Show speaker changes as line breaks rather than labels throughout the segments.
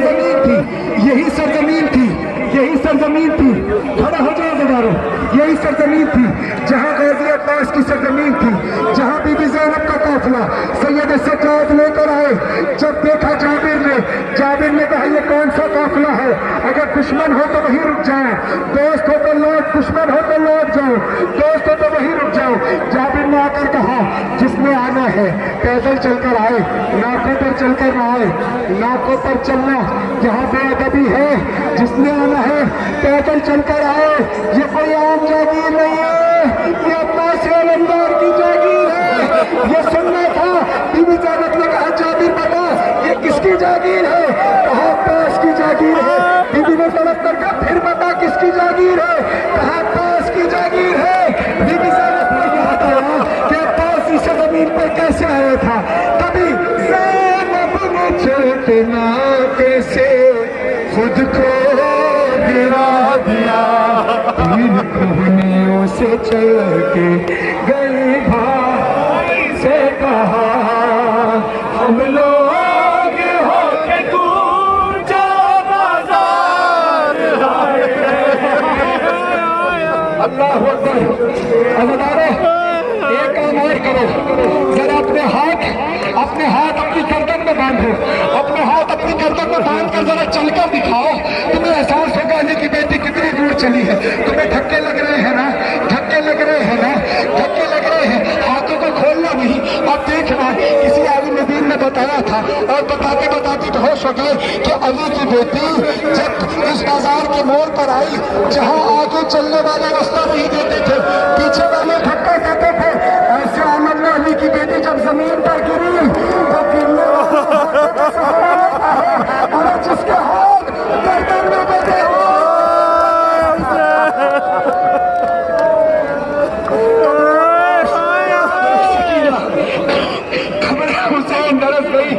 सरजमीन थी, यही सरजमीन थी, यही सरजमीन थी, खड़ा हो जाओ जगारो, यही सरजमीन थी जहां गाजी अब्बास की सरजमीन थी, जहां बीबी ज़ैनब का काफिला सैयद सज्जाद लेकर आए। जब देखा जाबिर ने कहा ये कौन सा काफिला है, अगर दुश्मन हो तो वहीं रुक जाओ, दोस्त हो तो लौट, दुश्मन हो तो लौट जाओ, दोस्त हो तो वहीं रुक जाओ। जाबिर ने आकर कहा जिसने आना है पैदल चलकर आए, नाकों पर चलकर ना आए, नाकों पर चलना यहाँ बेअदबी है। जिसने आना है पैदल चलकर आए, ये कोई आम जागीर नहीं है, ये अब्बास अलमदार की जागीर है। ये सुनना था। बीबी ज़ैनब ने कहा जाबिर बता ये किसकी जागीर है, कहा अब्बास की जागीर है। बीबी ने तलब कर कहा फिर बता किसकी जागीर है, कहा अब्बास की जागीर है। बीबी ज़ैनब को याद आया कि अब्बास इस जमीन पर कैसे आया था। तभी ज़ैनब ने चेतना कैसे खुद को गिरा दिया, तीन कोहनियों से चल के गए भाई से कहा हम लोग हो के गूंजा बाजार। अल्लाह अकबर। अज़ादारों एक काम और करो, जरा अपने हाथ अपनी गर्दन में बांधो, अपने हाथ अपनी गर्दन में बांध कर जरा चलकर दिखाओ, तुम्हें एहसास होगा अली की बेटी कितनी दूर चली है। तुम्हें धक्के लग रहे हैं ना, धक्के लग रहे हैं ना, धक्के लग रहे हैं। हाथों को खोलना नहीं। अब देखना किसी आलिम दीन ने बताया था और बताते बताते बेहोश हो गए कि अली की बेटी जब इस बाजार के मोड़ पर आई, जहाँ आगे चलने वाले रास्ता नहीं देते थे, पीछे वाले धक्का देते थे, ऐसे आमद में अली की बेटी जब जमीन पर गिरी तो गिरने और जिसके हाथ गर्दन में बैठे हो खबर हुसैन दरस गई।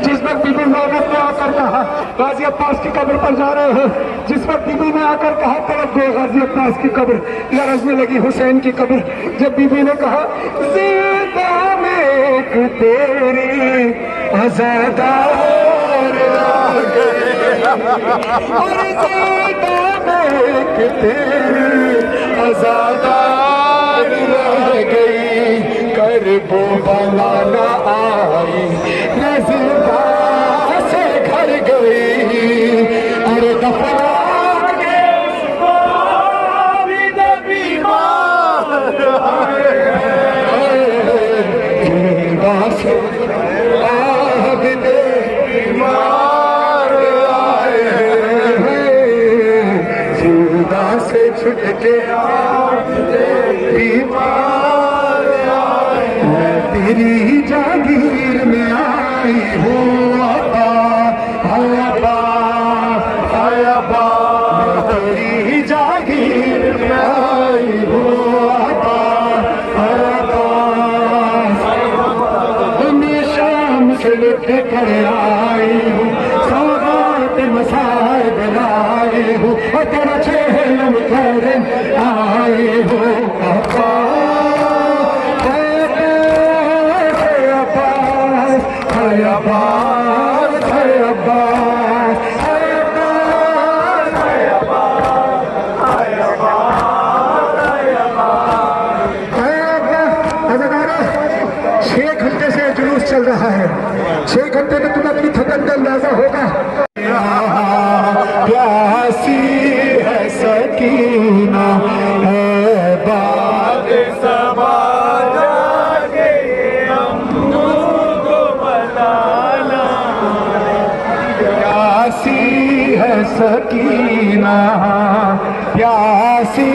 जिस वक्त बीबी ज़ैनब ने आकर कहा गाजी अब्बास की कब्र पर जा रहे हो, जिस वक्त बीबी ने आकर कहा तरफ दो गाजी अब्बास की कब्र, लरज़ने लगी हुसैन की कब्र। जब बीबी ने कहा ज़िंदा में एक तेरी आज़ादार आ गए, और ज़िंदा में एक तेरी आज़ादार रह गई, करबो बला न आई न जिंदा से घर गई। अरे दफना के बीमार जिंदा से बीमार आए, जिंदा से छुट के बीमार आए। तेरी जागीर में आई हूँ अब्बा, अब्बा, अब्बा, तेरी जागीर में आई हूँ अब्बा, अब्बा, मैं शाम से लुट कर आई हूँ, सौगात मसाए बनाई हूँ, और तेरा चेहरा कर आई हूँ अब्बा। चल रहा है 6 घंटे में तुम्हें अपनी थकन का अंदाजा होगा। प्यासी है सकीना है बात सबा जागे, हमको बनाना। प्यासी है सकीना, प्यासी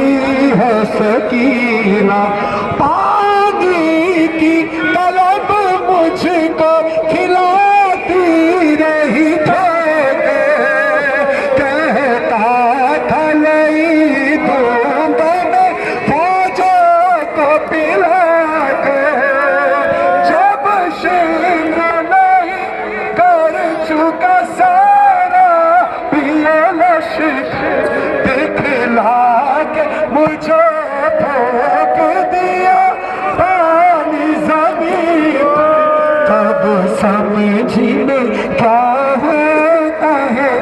है सकीना, पानी की तलब मुझको खिलाती रही थे, कहता था नहीं दूंगा मैं फौजों को पिला के, जब शेर नहीं कर चुका सारा पिया लश्कर दिखला के मुझे फेंक दिया पानी जमीन, तब समझी में क्या होता है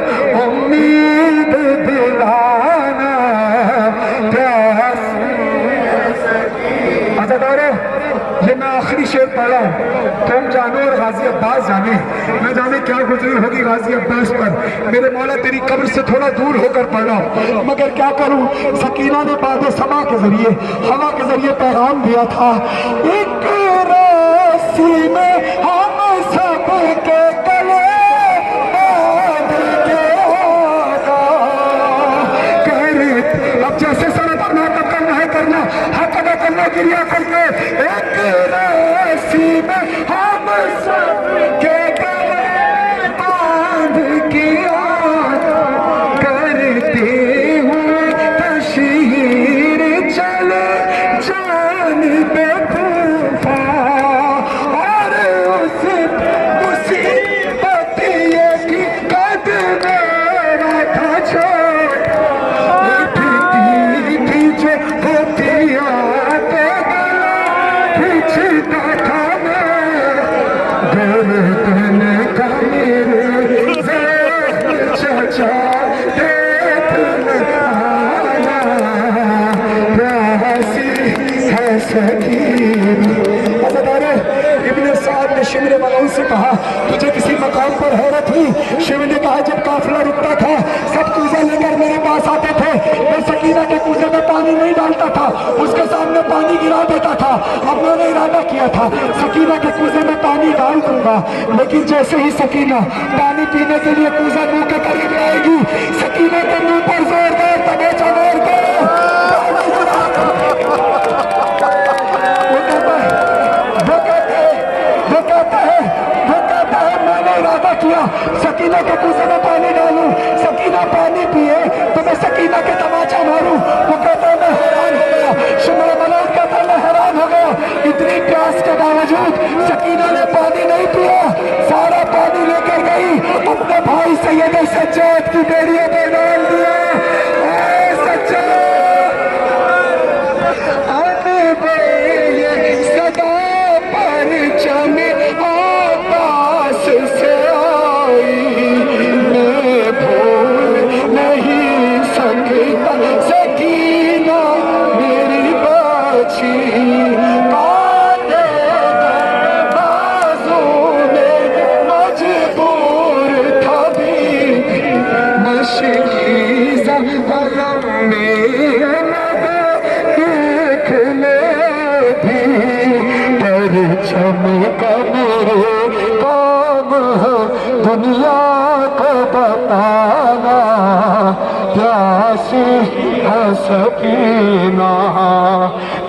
अली गाजी अब्बास पर मेरे मौला तेरी कब्र से थोड़ा दूर होकर पढ़ा, मगर क्या करूं, सकीना ने बाद समा के जरिए, हवा के जरिए पैगाम दिया था, एक रास्ते में हम सब के गले बांध के होगा। अब जैसे सनत अपना करना है करना, हक अदा करना क्रिया करके, एक रास्ते में हम सब के गले बांध के करते हुए तशहीर चले जान पे तूफान, और उस मुसीबत ये की कद मेरा था छोड़, उठती थी जो होती आते खींचता था मैं, गर्दन का मेरे चाचा इब्ने साद ने शिव ने मलऊन से कहा, तुझे किसी मकाम पर हैरत हुई? शिव ने कहा, जब काफिला रुकता था सब कूजा लेकर मेरे पास आते थे, मैं सकीना के कूजे में पानी नहीं डालता था, उसके सामने पानी गिरा देता था। अब मैंने इरादा किया था सकीना के कूजे में पानी डाल दूंगा, लेकिन जैसे ही सकीना पानी पीने के लिए कूजा मुंह के करीब आएगी, सकीना के मुंह पर जोरदार तमाचा मार कर इरादा किया सकीना के कूजे में पानी डालूं, सकीना पानी पिए तो मैं सकीना के तमाचा मारूं। वो कहता है मैं हैरान हो गया, शिमला मलौन कहता है मैं हैरान हो गया, इतनी प्यास के बावजूद सकीना ने पानी नहीं पिया, सारा पानी लेकर गई अपने भाई सैयद सज्जाद की बेड़ियों पर डाल दिया। सदा पर चमे आकाश से सकीना मेरी बाछी काटे बाजू में मजबूर था भी, मशकी ज़हरम में देख ले भी, पर चमका मेरे काम है दुनिया को बताना, प्यासी है सकीना,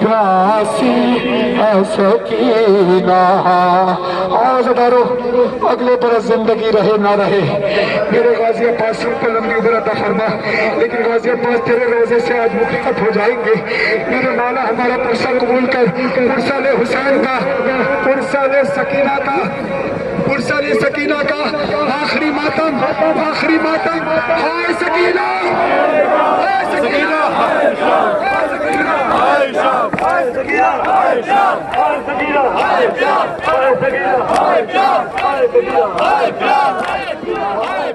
प्यासी है सकीना। आज़दारो अगले बरस जिंदगी रहे ना रहे, मेरे गाजी अब्बास सबको लंबी उम्र अता फरमा, लेकिन गाजी अब्बास तेरे रोजे से आज मुक्तत हो जाएंगे। मेरे मौला हमारा पुरसा कबूल कर, पुरसाले हुसैन का, पुरसाले सकीना का, पुरसाले सकीना का आखिरी मातम, आखिरी मातम। हाय सकीना, हाय सकीना, हाय सकीना, हाय शाम, हाय सकीना, हाय शाम, हाय सकीना, हाय प्यार, हाय सकीना, हाय प्यार, हाय सकीना, हाय प्यार, हाय